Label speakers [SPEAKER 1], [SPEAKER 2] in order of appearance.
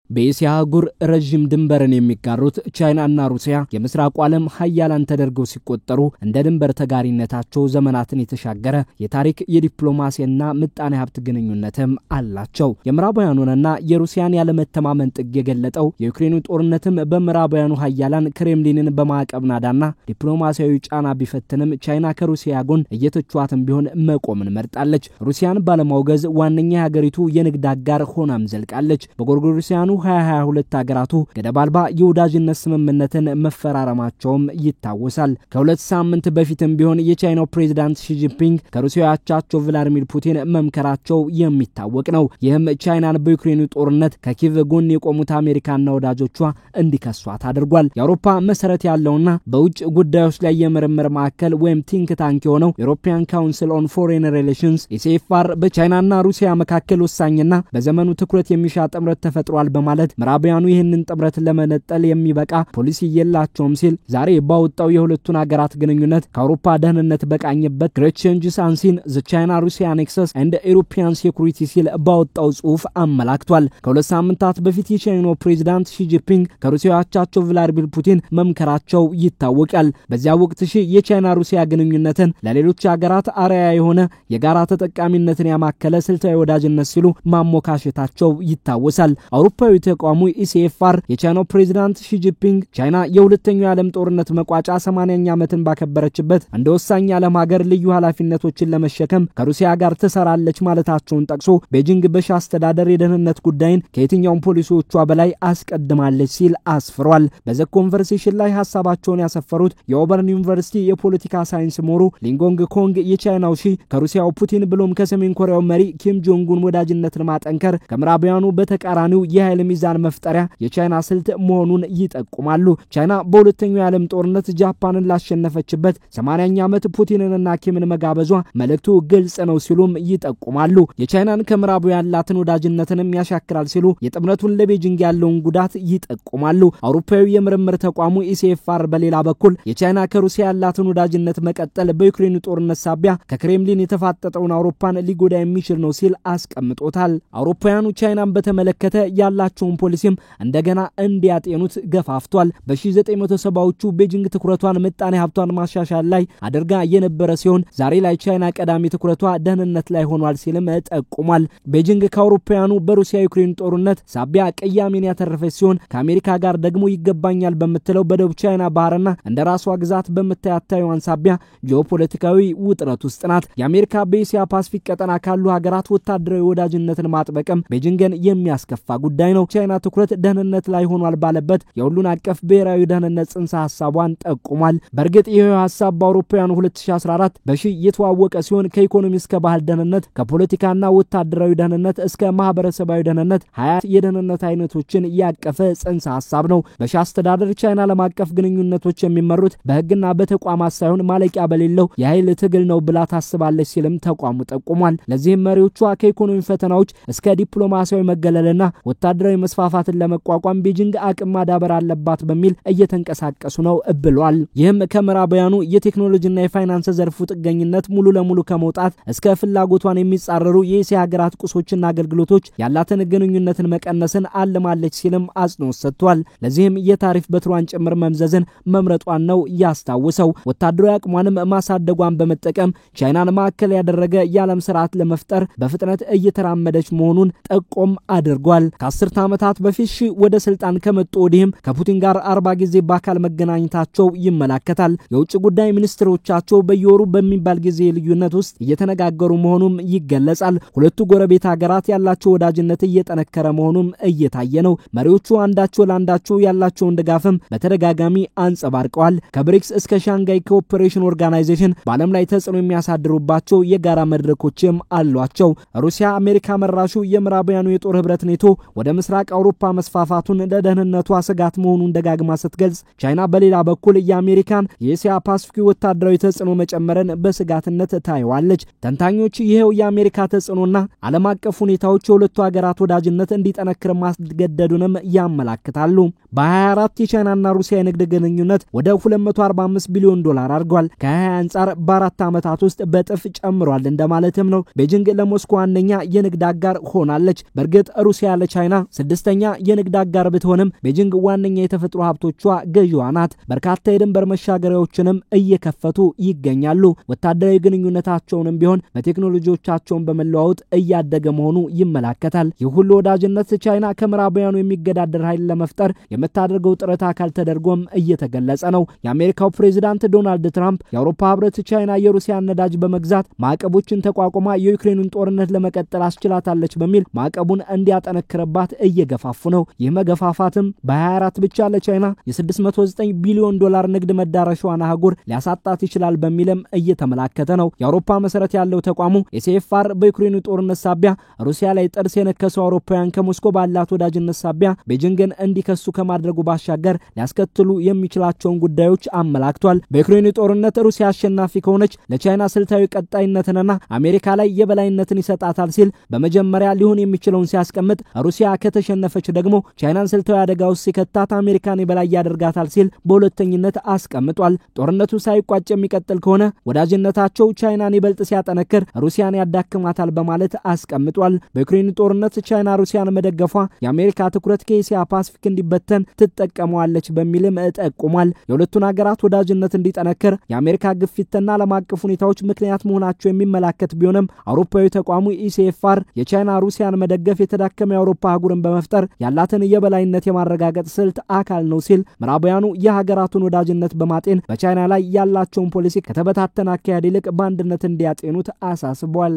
[SPEAKER 1] በኤስያ አህጉር ረጅም ድንበርን የሚጋሩት ቻይናና ሩሲያ የምስራቁ ዓለም ሀያላን ተደርገው ሲቆጠሩ እንደ ድንበር ተጋሪነታቸው ዘመናትን የተሻገረ የታሪክ የዲፕሎማሲና ምጣኔ ሀብት ግንኙነትም አላቸው። የምዕራባውያኑንና የሩሲያን ያለመተማመን ጥግ የገለጠው የዩክሬኑ ጦርነትም በምዕራባውያኑ ሀያላን ክሬምሊንን በማዕቀብ ናዳና ዲፕሎማሲያዊ ጫና ቢፈትንም ቻይና ከሩሲያ ጎን እየተቿትም ቢሆን መቆምን መርጣለች። ሩሲያን ባለማውገዝ ዋነኛ የሀገሪቱ የንግድ አጋር ሆናም ዘልቃለች። በጎርጎሮሳውያኑ 2022 ሀገራቱ ገደብ አልባ የወዳጅነት ስምምነትን መፈራረማቸውም ይታወሳል። ከሁለት ሳምንት በፊትም ቢሆን የቻይናው ፕሬዝዳንት ሺ ጂንፒንግ ከሩሲያው አቻቸው ቭላዲሚር ፑቲን መምከራቸው የሚታወቅ ነው። ይህም ቻይናን በዩክሬኑ ጦርነት ከኪቭ ጎን የቆሙት አሜሪካና ወዳጆቿ እንዲከሷት አድርጓል። የአውሮፓ መሰረት ያለውና በውጭ ጉዳዮች ላይ የምርምር ማዕከል ወይም ቲንክ ታንክ የሆነው ዩሮፒያን ካውንስል ኦን ፎሬን ሪሌሽንስ ኢሲኤፍአር በቻይናና ሩሲያ መካከል ወሳኝና በዘመኑ ትኩረት የሚሻ ጥምረት ተፈጥሯል ማለት ምዕራባውያኑ ይህንን ጥምረት ለመነጠል የሚበቃ ፖሊሲ የላቸውም ሲል ዛሬ ባወጣው የሁለቱን ሀገራት ግንኙነት ከአውሮፓ ደህንነት በቃኝበት ግሬት ቼንጅስ አንሲን ዘ ቻይና ሩሲያ ኔክሰስ ኤንድ ኢሮፒያን ሴኩሪቲ ሲል ባወጣው ጽሑፍ አመላክቷል። ከሁለት ሳምንታት በፊት የቻይናው ፕሬዝዳንት ሺ ጂንፒንግ ከሩሲያው አቻቸው ቭላዲሚር ፑቲን መምከራቸው ይታወቃል። በዚያ ወቅት የቻይና ሩሲያ ግንኙነትን ለሌሎች ሀገራት አርአያ የሆነ የጋራ ተጠቃሚነትን ያማከለ ስልታዊ ወዳጅነት ሲሉ ማሞካሸታቸው ይታወሳል። አውሮፓዊ ተቋሙ ኢሲኤፍአር የቻይናው ፕሬዝዳንት ሺ ጂንፒንግ ቻይና የሁለተኛው የዓለም ጦርነት መቋጫ 80ኛ ዓመትን ባከበረችበት እንደ ወሳኝ ዓለም ሀገር ልዩ ኃላፊነቶችን ለመሸከም ከሩሲያ ጋር ተሰራለች ማለታቸውን ጠቅሶ ቤጂንግ በሺ አስተዳደር የደህንነት ጉዳይን ከየትኛውም ፖሊሲዎቿ በላይ አስቀድማለች ሲል አስፍሯል። በዘ ኮንቨርሴሽን ላይ ሐሳባቸውን ያሰፈሩት የኦበርን ዩኒቨርሲቲ የፖለቲካ ሳይንስ ምሁሩ ሊንጎንግ ኮንግ የቻይናው ሺ ከሩሲያው ፑቲን ብሎም ከሰሜን ኮሪያው መሪ ኪም ጆንጉን ወዳጅነትን ማጠንከር ከምዕራባውያኑ በተቃራኒው የኃይል ሚዛን መፍጠሪያ የቻይና ስልት መሆኑን ይጠቁማሉ። ቻይና በሁለተኛው የዓለም ጦርነት ጃፓንን ላሸነፈችበት 80ኛ ዓመት ፑቲንንና ኪምን መጋበዟ መልእክቱ ግልጽ ነው ሲሉም ይጠቁማሉ። የቻይናን ከምዕራባውያን ያላትን ወዳጅነትንም ያሻክራል ሲሉ የጥምረቱን ለቤጂንግ ያለውን ጉዳት ይጠቁማሉ። አውሮፓዊ የምርምር ተቋሙ ኢሲኤፍአር በሌላ በኩል የቻይና ከሩሲያ ያላትን ወዳጅነት መቀጠል በዩክሬኑ ጦርነት ሳቢያ ከክሬምሊን የተፋጠጠውን አውሮፓን ሊጎዳ የሚችል ነው ሲል አስቀምጦታል። አውሮፓውያኑ ቻይናን በተመለከተ ያላቸውን ፖሊሲም እንደገና እንዲያጤኑት ገፋፍቷል። በ1970ዎቹ ቤጂንግ ትኩረቷን ምጣኔ ሀብቷን ማሻሻል ላይ አድርጋ የነበረ ሲሆን ዛሬ ላይ ቻይና ቀዳሚ ትኩረቷ ደህንነት ላይ ሆኗል ሲልም ጠቁሟል። ቤጂንግ ከአውሮፓውያኑ በሩሲያ ዩክሬን ጦርነት ሳቢያ ቅያሜን ያተረፈች ሲሆን ከአሜሪካ ጋር ደግሞ ይገባኛል በምትለው በደቡብ ቻይና ባህርና እንደ ራሷ ግዛት በምታያት ታይዋን ሳቢያ ጂኦፖለቲካዊ ውጥረት ውስጥ ናት። የአሜሪካ በኤስያ ፓሲፊክ ቀጠና ካሉ ሀገራት ወታደራዊ ወዳጅነትን ማጥበቅም ቤጂንግን የሚያስከፋ ጉዳይ ነው። ቻይና ትኩረት ደህንነት ላይ ሆኗል ባለበት የሁሉን አቀፍ ብሔራዊ ደህንነት ጽንሰ ሐሳቧን ጠቁሟል። በእርግጥ ይሄው ሐሳብ በአውሮፓውያኑ 2014 በሺ የተዋወቀ ሲሆን ከኢኮኖሚ እስከ ባህል ደህንነት ከፖለቲካና ወታደራዊ ደህንነት እስከ ማህበረሰባዊ ደህንነት 20 የደህንነት አይነቶችን ያቀፈ ጽንሰ ሐሳብ ነው። በሺ አስተዳደር ቻይና ዓለም አቀፍ ግንኙነቶች የሚመሩት በህግና በተቋማት ሳይሆን ማለቂያ በሌለው የኃይል ትግል ነው ብላ ታስባለች ሲልም ተቋሙ ጠቁሟል። ለዚህም መሪዎቿ ከኢኮኖሚ ፈተናዎች እስከ ዲፕሎማሲያዊ መገለልና ወታደራዊ መስፋፋትን ለመቋቋም ቤጂንግ አቅም ማዳበር አለባት በሚል እየተንቀሳቀሱ ነው ብሏል። ይህም ከምዕራባውያኑ የቴክኖሎጂና የፋይናንስ ዘርፉ ጥገኝነት ሙሉ ለሙሉ ከመውጣት እስከ ፍላጎቷን የሚጻረሩ የኤስያ ሀገራት ቁሶችና አገልግሎቶች ያላትን ግንኙነትን መቀነስን አልማለች ሲልም አጽንኦት ሰጥቷል። ለዚህም የታሪፍ በትሯን ጭምር መምዘዝን መምረጧን ነው ያስታውሰው። ወታደራዊ አቅሟንም ማሳደጓን በመጠቀም ቻይናን ማዕከል ያደረገ የዓለም ስርዓት ለመፍጠር በፍጥነት እየተራመደች መሆኑን ጠቆም አድርጓል። ከ10 ዓመታት በፊት ወደ ስልጣን ከመጡ ወዲህም ከፑቲን ጋር 40 ጊዜ በአካል መገናኘታቸው ይመላከታል። የውጭ ጉዳይ ሚኒስትሮቻቸው በየወሩ በሚባል ጊዜ ልዩነት ውስጥ እየተነጋገሩ መሆኑም ይገለጻል። ሁለቱ ጎረቤት ሀገራት ያላቸው ወዳጅነት እየጠነከረ መሆኑም እየታየ ነው። መሪዎቹ አንዳቸው ለአንዳቸው ያላቸውን ድጋፍም በተደጋጋሚ አንጸባርቀዋል። ከብሪክስ እስከ ሻንጋይ ኮኦፐሬሽን ኦርጋናይዜሽን በዓለም ላይ ተጽዕኖ የሚያሳድሩባቸው የጋራ መድረኮችም አሏቸው። ሩሲያ አሜሪካ መራሹ የምዕራባውያኑ የጦር ህብረት ኔቶ ወደ ምስራቅ አውሮፓ መስፋፋቱን ለደህንነቷ ስጋት መሆኑን ደጋግማ ስትገልጽ፣ ቻይና በሌላ በኩል የአሜሪካን የኤስያ ፓሲፊክ ወታደራዊ ተጽዕኖ መጨመርን በስጋትነት ታይዋለች። ተንታኞች ይሄው የአሜሪካ ተጽዕኖና ዓለም አቀፍ ሁኔታዎች የሁለቱ ሀገራት ወዳጅነት እንዲጠነክር ማስገደዱንም ያመላክታሉ። በ24 የቻይናና ሩሲያ የንግድ ግንኙነት ወደ $245 ቢሊዮን አድርጓል። ከ20 አንጻር በ4 ዓመታት ውስጥ በጥፍ ጨምሯል እንደማለትም ነው። ቤጂንግ ለሞስኮ ዋነኛ የንግድ አጋር ሆናለች። በእርግጥ ሩሲያ ለቻይና ስድስተኛ የንግድ አጋር ብትሆንም ቤጂንግ ዋነኛ የተፈጥሮ ሀብቶቿ ገዢዋ ናት። በርካታ የድንበር መሻገሪያዎችንም እየከፈቱ ይገኛሉ። ወታደራዊ ግንኙነታቸውንም ቢሆን በቴክኖሎጂዎቻቸውን በመለዋወጥ እያደገ መሆኑ ይመላከታል። ይህ ሁሉ ወዳጅነት ቻይና ከምዕራባውያኑ የሚገዳደር ኃይል ለመፍጠር የምታደርገው ጥረት አካል ተደርጎም እየተገለጸ ነው። የአሜሪካው ፕሬዝዳንት ዶናልድ ትራምፕ የአውሮፓ ህብረት ቻይና የሩሲያን ነዳጅ በመግዛት ማዕቀቦችን ተቋቁማ የዩክሬንን ጦርነት ለመቀጠል አስችላታለች በሚል ማዕቀቡን እንዲያጠነክርባት እየገፋፉ ነው። ይህ መገፋፋትም በ24 ብቻ ለቻይና የ$609 ቢሊዮን ንግድ መዳረሻዋን አህጉር ሊያሳጣት ይችላል በሚልም እየተመላከተ ነው። የአውሮፓ መሰረት ያለው ተቋሙ ኤስኤፍአር በዩክሬኑ ጦርነት ሳቢያ ሩሲያ ላይ ጥርስ የነከሱ አውሮፓውያን ከሞስኮ ባላት ወዳጅነት ሳቢያ ቤጂንግን እንዲከሱ ከማድረጉ ባሻገር ሊያስከትሉ የሚችላቸውን ጉዳዮች አመላክቷል። በዩክሬኑ ጦርነት ሩሲያ አሸናፊ ከሆነች ለቻይና ስልታዊ ቀጣይነትንና አሜሪካ ላይ የበላይነትን ይሰጣታል ሲል በመጀመሪያ ሊሆን የሚችለውን ሲያስቀምጥ፣ ሩሲያ ከተሸነፈች ደግሞ ቻይናን ስልታዊ አደጋ ውስጥ ሲከታት አሜሪካን የበላይ ያደርጋታል ሲል በሁለተኝነት አስቀምጧል። ጦርነቱ ሳይቋጭ የሚቀጥል ከሆነ ወዳጅነታቸው ቻይናን ይበልጥ ሲያጠነክር ሩሲያን ያዳክማታል በማለት አስቀምጧል። በዩክሬን ጦርነት ቻይና ሩሲያን መደገፏ የአሜሪካ ትኩረት ከኤስያ ፓሲፊክ እንዲበተን ትጠቀመዋለች በሚልም ጠቁሟል። የሁለቱን ሀገራት ወዳጅነት እንዲጠነክር የአሜሪካ ግፊትና ዓለም አቀፍ ሁኔታዎች ምክንያት መሆናቸው የሚመላከት ቢሆንም አውሮፓዊ ተቋሙ ኢሲኤፍአር የቻይና ሩሲያን መደገፍ የተዳከመ የአውሮፓ አህጉርን በመፍጠር ያላትን የበላይነት የማረጋገጥ ስልት አካል ነው ሲል ምዕራባውያኑ የሀገራቱን ወዳጅነት በማጤን በቻይና ላይ ያላቸውን ፖሊሲ ከተበታተነ አካሄድ ይልቅ በአንድነት እንዲያጤኑት አሳስቧል።